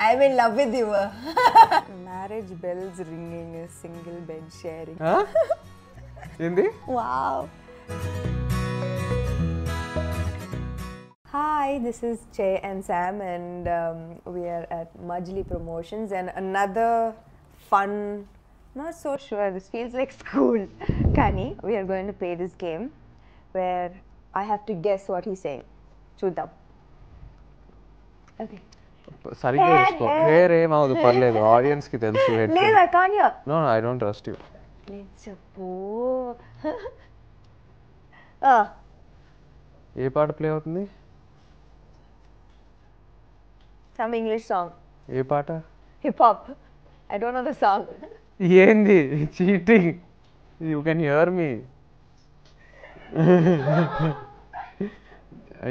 I'm in love with you. Marriage bells ringing, a single bed sharing. ఏంది? Wow. Hi, this is Che and Sam, and we are at Majli Promotions, and another fun, not so sure, this feels like school. Kani, we are going to play this game where I have to guess what he's saying. Chudam. Okay. సరిగ్గా చేసుకో. Hair ఏమవుదు పర్లేదు, audience కి తెలుసు. Please, I can't hear. No, I don't trust you. Let's go. ఏ పాట play అవుతుంది? Some English song. ఏ పాట? Hip hop. I don't know the song. ఏంది cheating? You can hear me.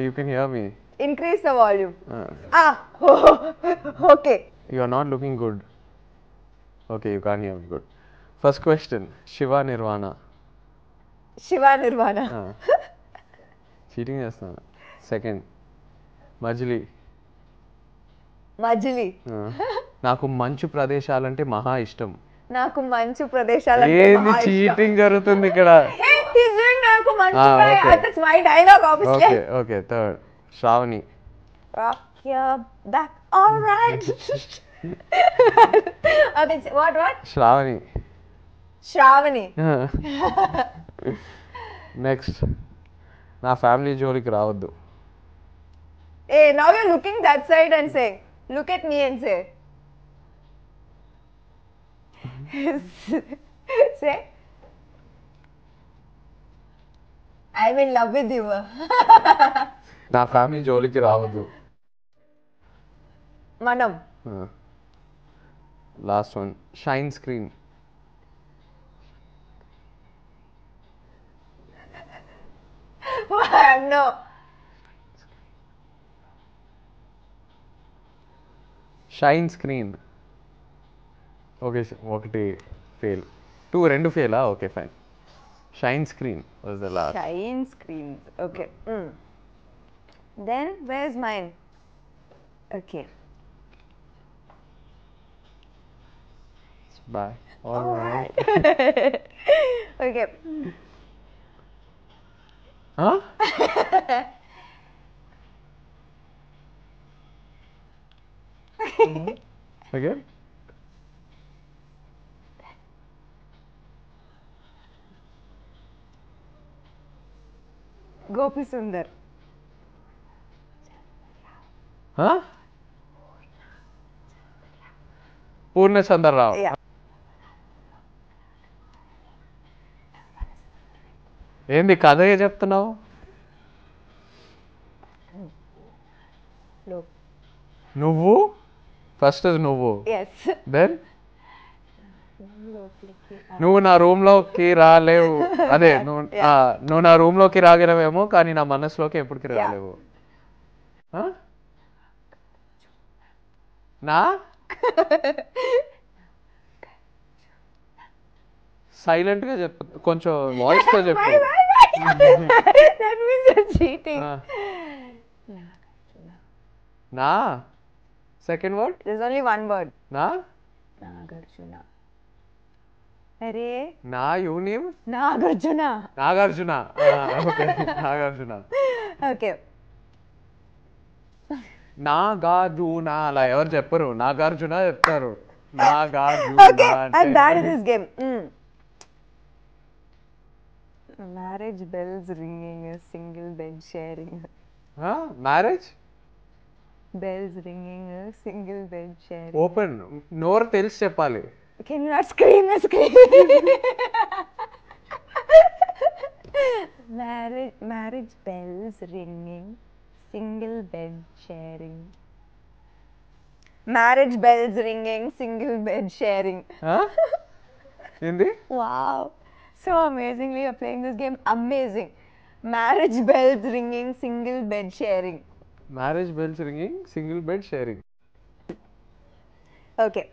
You can hear me. Increase the volume. Okay. You are not looking good. Okay, you can't hear me good. First question, Shiva Nirvana. Shiva Nirvana. Cheating చేస్తాను. Second, మజిలీ. Majli. నాకు మంచు ప్రదేశాలంటే మహా ఇష్టం. నాకు మంచు ప్రదేశాలంటే ఏంది cheating జరుగుతుంది ఇక్కడ? He's doing నాకు మంచు ప్రదేశాలు. That's my dialogue obviously. Okay, okay. Third, Shravani. Rock your back. All right. Okay, what? Shravani. Shravani. Next, నా ఫ్యామిలీ జోలికి రావద్దు. Hey, now you're looking that side and saying, look at me and say. Say. I'm in love with you. నా family జోలికి రావద్దు. Manam. Last one, Shine Screen. No. Shine screen. Okay, ఒకటి fail. రెండు ఫెయిలా? Okay fine. Shine screen was the last. Shine screens. Okay. Then where's mine? Okay. Bye. All right. Okay. Huh? Again? Gopi Sundar. Huh? Purnachandra Rao. Yeah. ఏంది కథ చెప్తున్నావు? No. నువ్వు first నువ్వు. Yes. Then నువ్వు నా room లోకి రాలేవు. అదే నువ్వు నా రూమ్ లోకి రాగలవేమో కానీ నా మనసులోకి ఎప్పటికి రాలేవు. నా సైలెంట్ గా చెప్పు, కొంచెం వాయిస్ తో చెప్పు. That means you're cheating. నా second word. There's only one word. నా Nagarjuna. Arey. నా యూనిమ్ Nagarjuna. Nagarjuna. Okay, Nagarjuna. Okay. Nagarjuna అలా ఎవరు చెప్పరు, నాగార్జున చెప్తారు. Nagarjuna. Okay, I'm bad at this game. Marriage bells ringing, a single bed sharing. Marriage Bells ringing, a single bed sharing. Open నోరు తెలిసి చెప్పాలి. Can you not scream? Marriage bells ringing, single bed sharing. Marriage bells ringing, single bed sharing. ఏంది? Wow, so amazingly you're playing this game. Amazing. Marriage bells ringing, single bed sharing. Marriage bells ringing, single bed sharing. Okay.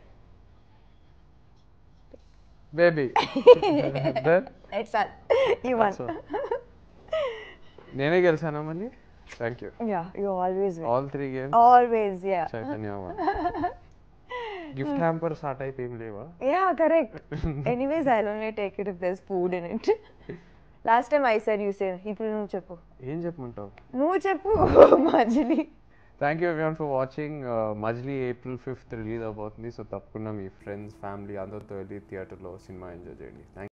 Baby. It's all. You won. నేనే గెలిచానా మళ్ళీ? Thank you. Yeah, you always win. All 3 games. Always, yeah. Chaitanya won. Gift hampers ఆ type ఏం లేవా? Yeah, correct. Anyways, I'll only take it if there's food in it. Last time I said, you say, ఇప్పుడు నువ్వు చెప్పు. ఏం చెప్పమంటావు? నువ్వు చెప్పు Majili. Thank you everyone for watching. Majili April 5th release అవబోతుంది. సో తప్పకుండా మీ ఫ్రెండ్స్ ఫ్యామిలీ అందరితో వెళ్ళి థియేటర్లో సినిమా ఎంజాయ్ చేయండి.